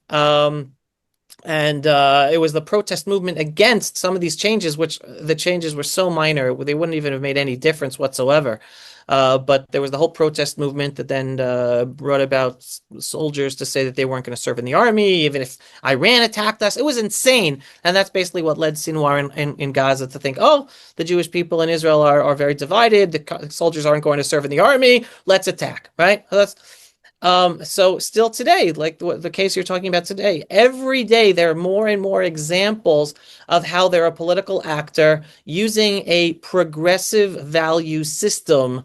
And it was the protest movement against some of these changes, which the changes were so minor, they wouldn't even have made any difference whatsoever. But there was the whole protest movement that then brought about soldiers to say that they weren't going to serve in the army, even if Iran attacked us. It was insane. And that's basically what led Sinwar in Gaza to think, oh, the Jewish people in Israel are very divided. The soldiers aren't going to serve in the army. Let's attack, right? So still today, like the case you're talking about today, every day there are more and more examples of how they're a political actor using a progressive value system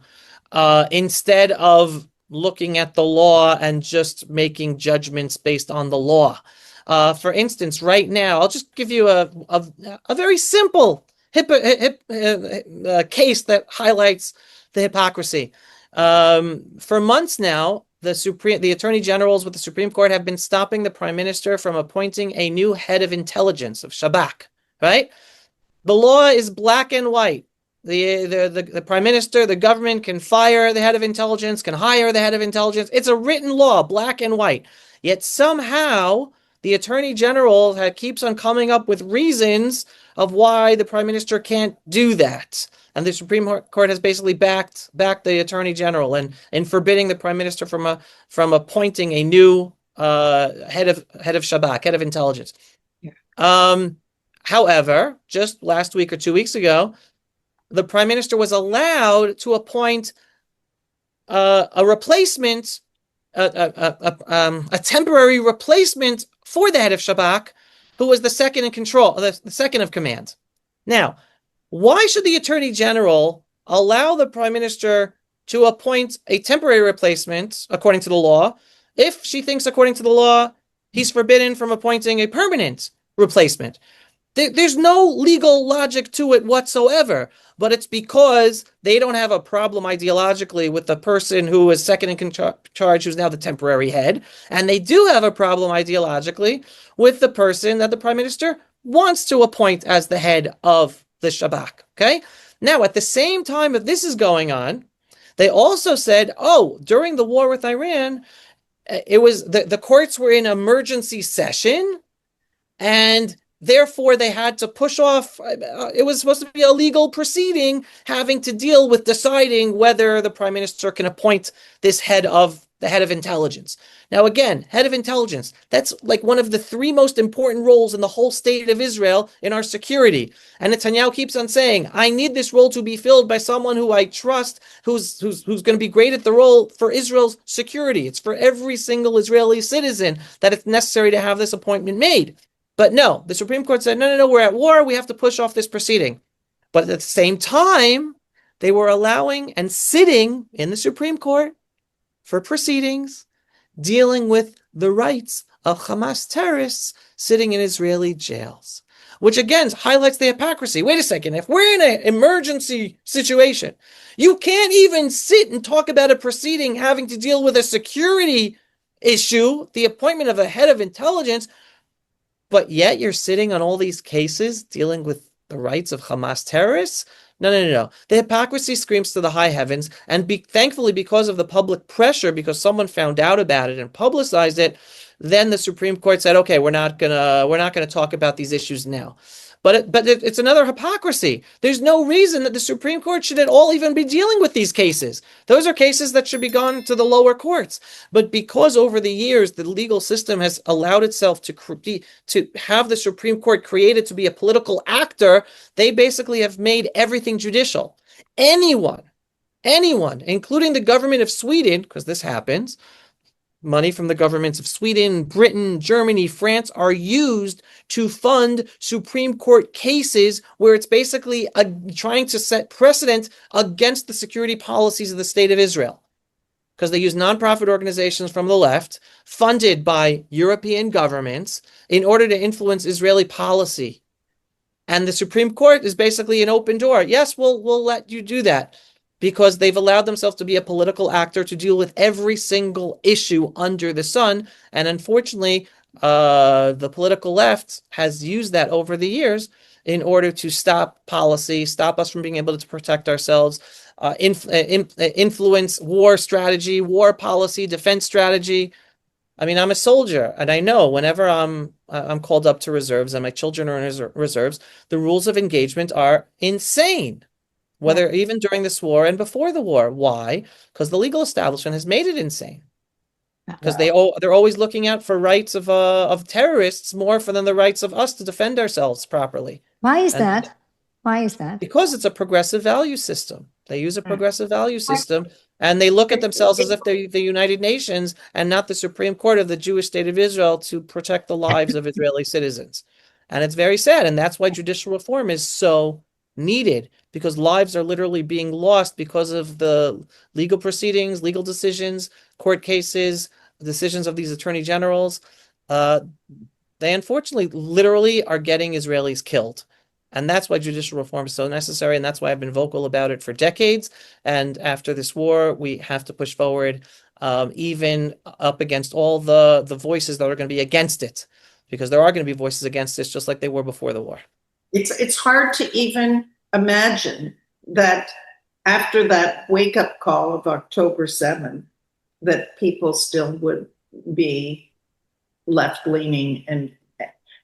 instead of looking at the law and just making judgments based on the law. For instance, right now, I'll just give you a very simple case that highlights the hypocrisy. For months now, the attorney generals with the Supreme Court have been stopping the prime minister from appointing a new head of intelligence, of Shabak, right? The law is black and white. The prime minister, the government can fire the head of intelligence, can hire the head of intelligence. It's a written law, black and white. Yet somehow the attorney general keeps on coming up with reasons of why the prime minister can't do that. And the Supreme Court has basically backed the attorney general and forbidding the prime minister from appointing a new head of Shabak, head of intelligence. Yeah. However, just last week or 2 weeks ago, the prime minister was allowed to appoint a replacement, a temporary replacement for the head of Shabak, who was the second in control, the second of command. Now, why should the attorney general allow the prime minister to appoint a temporary replacement according to the law if she thinks, according to the law, he's forbidden from appointing a permanent replacement? There's no legal logic to it whatsoever, but it's because they don't have a problem ideologically with the person who is second in charge, who's now the temporary head, and they do have a problem ideologically with the person that the prime minister wants to appoint as the head of the Shabak, okay? Now, at the same time that this is going on, They also said, oh, during the war with Iran, it was the courts were in emergency session, and therefore they had to push off. It was supposed to be a legal proceeding having to deal with deciding whether the prime minister can appoint this the head of intelligence. Now, again, head of intelligence, that's like one of the three most important roles in the whole state of Israel in our security. And Netanyahu keeps on saying, I need this role to be filled by someone who I trust, who's going to be great at the role for Israel's security. It's for every single Israeli citizen that it's necessary to have this appointment made. But no, the Supreme Court said, no, we're at war. We have to push off this proceeding. But at the same time, they were allowing and sitting in the Supreme Court for proceedings dealing with the rights of Hamas terrorists sitting in Israeli jails, which again highlights the hypocrisy. Wait a second, if we're in an emergency situation, you can't even sit and talk about a proceeding having to deal with a security issue, the appointment of a head of intelligence, but yet you're sitting on all these cases dealing with the rights of Hamas terrorists? No. The hypocrisy screams to the high heavens, and thankfully, because of the public pressure, because someone found out about it and publicized it, then the Supreme Court said, "Okay, we're not gonna talk about these issues now." But it's another hypocrisy. There's no reason that the Supreme Court should at all even be dealing with these cases. Those are cases that should be gone to the lower courts. But because over the years the legal system has allowed itself to have the Supreme Court created to be a political actor, they basically have made everything judicial. Anyone, including the government of Sweden, because this happens, money from the governments of Sweden, Britain, Germany, France are used to fund Supreme Court cases where it's basically trying to set precedent against the security policies of the state of Israel. Because they use nonprofit organizations from the left, funded by European governments, in order to influence Israeli policy. And the Supreme Court is basically an open door. Yes, we'll let you do that, because they've allowed themselves to be a political actor to deal with every single issue under the sun. And unfortunately, the political left has used that over the years in order to stop policy, stop us from being able to protect ourselves, influence war strategy, war policy, defense strategy. I mean, I'm a soldier, and I know whenever I'm called up to reserves and my children are in reserves, the rules of engagement are insane. Whether even during this war and before the war. Why? Because the legal establishment has made it insane. Because they're always looking out for rights of terrorists more than the rights of us to defend ourselves properly. Why is that? Why is that? Because it's a progressive value system. They use a progressive value system, and they look at themselves as if they're the United Nations and not the Supreme Court of the Jewish state of Israel to protect the lives of Israeli citizens. And it's very sad, and that's why judicial reform is so needed, because lives are literally being lost because of the legal proceedings, legal decisions, court cases, decisions of these attorney generals. They unfortunately literally are getting Israelis killed. And that's why judicial reform is so necessary. And that's why I've been vocal about it for decades. And after this war, we have to push forward, even up against all the voices that are going to be against it, because there are going to be voices against this, just like they were before the war. It's hard to even imagine that after that wake-up call of October 7th, that people still would be left-leaning and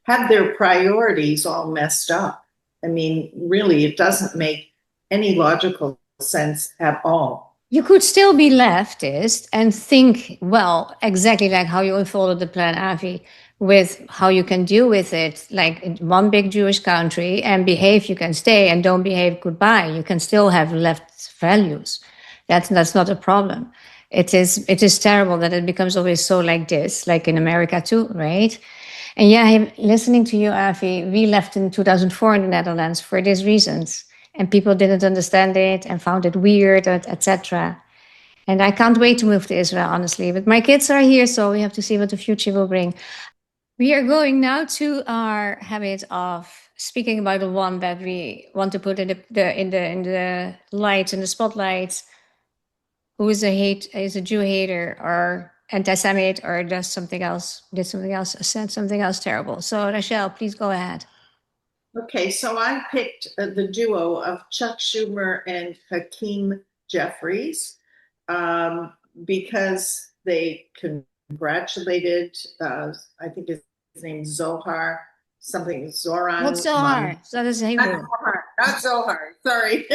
have their priorities all messed up. I mean, really, it doesn't make any logical sense at all. You could still be leftist and think, well, exactly like how you unfolded the plan, Avi, with how you can deal with it, like in one big Jewish country, and behave, you can stay, and don't behave, goodbye. You can still have left values. That's not a problem. It is terrible that it becomes always so like this, like in America too, right? And yeah, listening to you, Avi, we left in 2004 in the Netherlands for these reasons, and people didn't understand it and found it weird, etc. And I can't wait to move to Israel, honestly. But my kids are here, so we have to see what the future will bring. We are going now to our habit of speaking about the one that we want to put in the lights, in the spotlight, who is a Jew hater or anti-Semite or did something else, said something else terrible. So Rachel, please go ahead. Okay, so I picked the duo of Chuck Schumer and Hakeem Jeffries. because they congratulated, I think his name Zohar, something Not Zoran. so hard. So that is Not Hebrew. Zohar, not Zohar, sorry.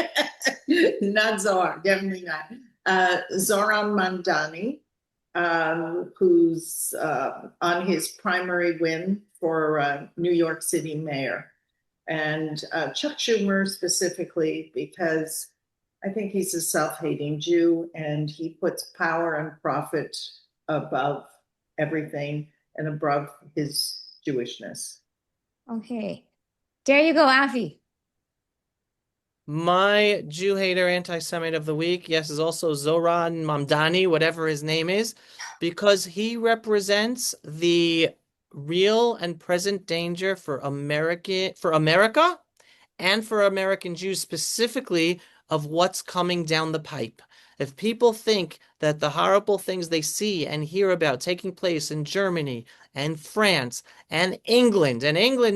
Not Zohar, definitely not. Zoran Mandani, who's on his primary win for New York City mayor. And Chuck Schumer specifically, because I think he's a self-hating Jew and he puts power and profit above everything and above his Jewishness. Okay. There you go, Avi. My Jew hater anti-Semite of the week, yes, is also Zoran Mamdani, whatever his name is, because he represents the real and present danger for America and for American Jews specifically of what's coming down the pipe. If people think that the horrible things they see and hear about taking place in Germany and France and England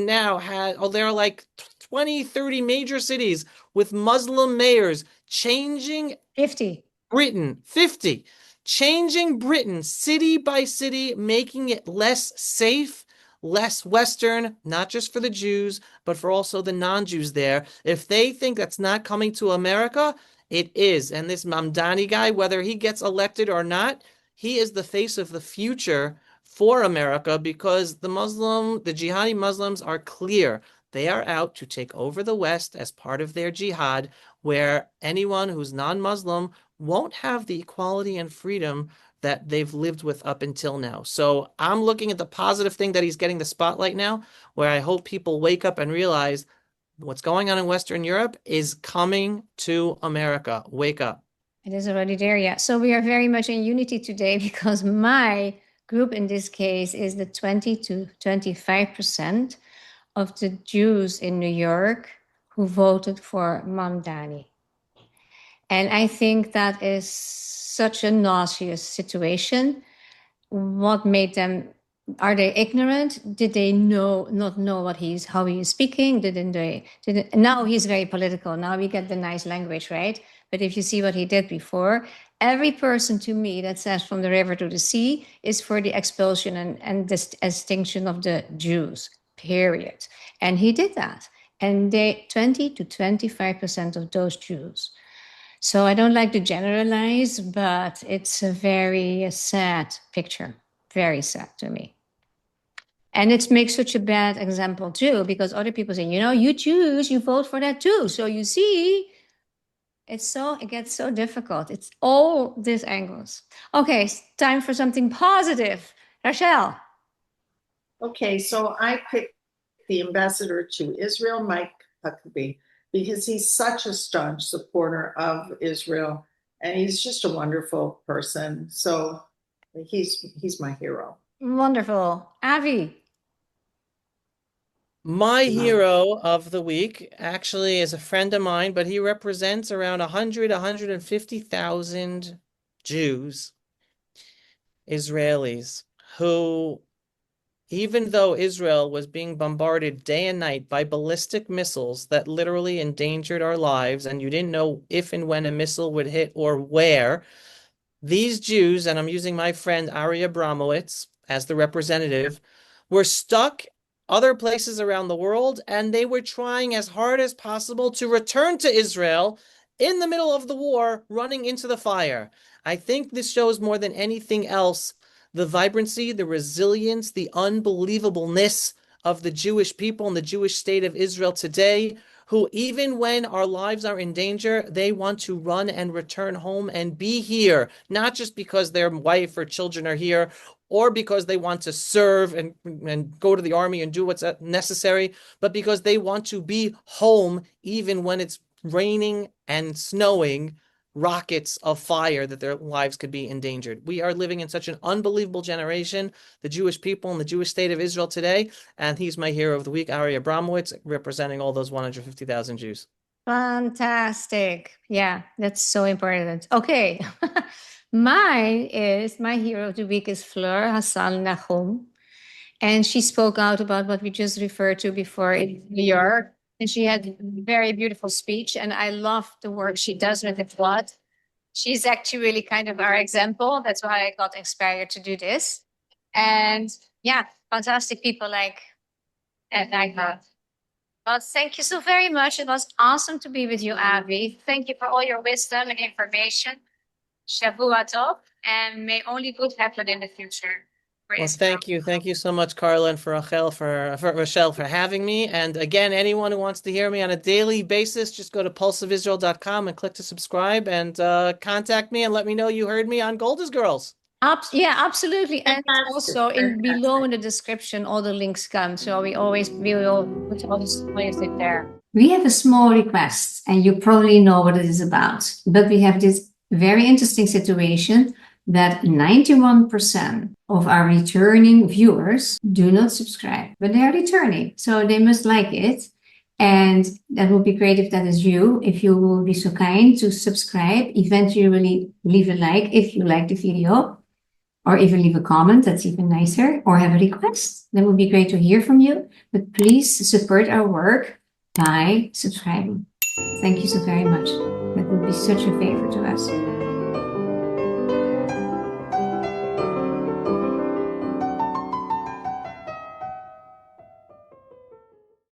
now has, oh, there are like 20, 30 major cities with Muslim mayors changing 50. Britain, 50, changing Britain city by city, making it less safe, less Western, not just for the Jews, but for also the non-Jews there. If they think that's not coming to America, it is. And this Mamdani guy, whether he gets elected or not, he is the face of the future for America because the jihadi Muslims are clear. They are out to take over the West as part of their jihad, where anyone who's non-Muslim won't have the equality and freedom that they've lived with up until now. So I'm looking at the positive thing that he's getting the spotlight now, where I hope people wake up and realize what's going on in Western Europe is coming to America. Wake up. It is already there, yeah. So we are very much in unity today because my group in this case is the 20 to 25% of the Jews in New York who voted for Mamdani. And I think that is such a nauseous situation. What made them, are they ignorant? Did they not know how he is speaking? Now he's very political. Now we get the nice language, right? But if you see what he did before, every person to me that says from the river to the sea is for the expulsion and the extinction of the Jews, period. And he did that. And 20 to 25% of those Jews. So I don't like to generalize, but it's a very sad picture. Very sad to me. And it makes such a bad example too, because other people say, you choose, you vote for that too. So you see, it gets so difficult. It's all these angles. Okay, time for something positive. Rachel. Okay, so I picked the ambassador to Israel, Mike Huckabee, because he's such a staunch supporter of Israel and he's just a wonderful person. So he's my hero. Wonderful. Avi. My hero of the week actually is a friend of mine, but he represents around 150,000 Jews, Israelis, who, even though Israel was being bombarded day and night by ballistic missiles that literally endangered our lives, and you didn't know if and when a missile would hit or where, these Jews, and I'm using my friend Avi Abelow as the representative, were stuck other places around the world, and they were trying as hard as possible to return to Israel in the middle of the war, running into the fire. I think this shows more than anything else the vibrancy, the resilience, the unbelievableness of the Jewish people and the Jewish state of Israel today, who even when our lives are in danger, they want to run and return home and be here, not just because their wife or children are here, or because they want to serve and go to the army and do what's necessary, but because they want to be home even when it's raining and snowing, rockets of fire that their lives could be endangered. We are living in such an unbelievable generation, the Jewish people and the Jewish state of Israel today, and he's my hero of the week, Avi Abelow, representing all those 150,000 Jews. Fantastic. Yeah, that's so important. Okay. My hero of the week is Fleur Hassan Nahum. And she spoke out about what we just referred to before in New York. And she had a very beautiful speech. And I love the work she does with the flood. She's actually really kind of our example. That's why I got inspired to do this. And yeah, fantastic people like her. Well, thank you so very much. It was awesome to be with you, Avi. Thank you for all your wisdom and information. Shavua Tov, and may only good happen in the future. Well, thank you. Thank you so much, Carla, and for Rochelle for having me. And again, anyone who wants to hear me on a daily basis, just go to pulseofisrael.com and click to subscribe and contact me and let me know you heard me on Gold is Girls. Yeah, absolutely. And Fantastic. also below in the description, all the links come. So we will put all the links in there. We have a small request, and you probably know what it is about. But we have this very interesting situation that 91% of our returning viewers do not subscribe, but they are returning. So they must like it. And that would be great if that is you, if you will be so kind to subscribe, eventually leave a like if you like the video, or even leave a comment, that's even nicer, or have a request. That would be great to hear from you. But please support our work by subscribing. Thank you so very much. That would be such a favor to us.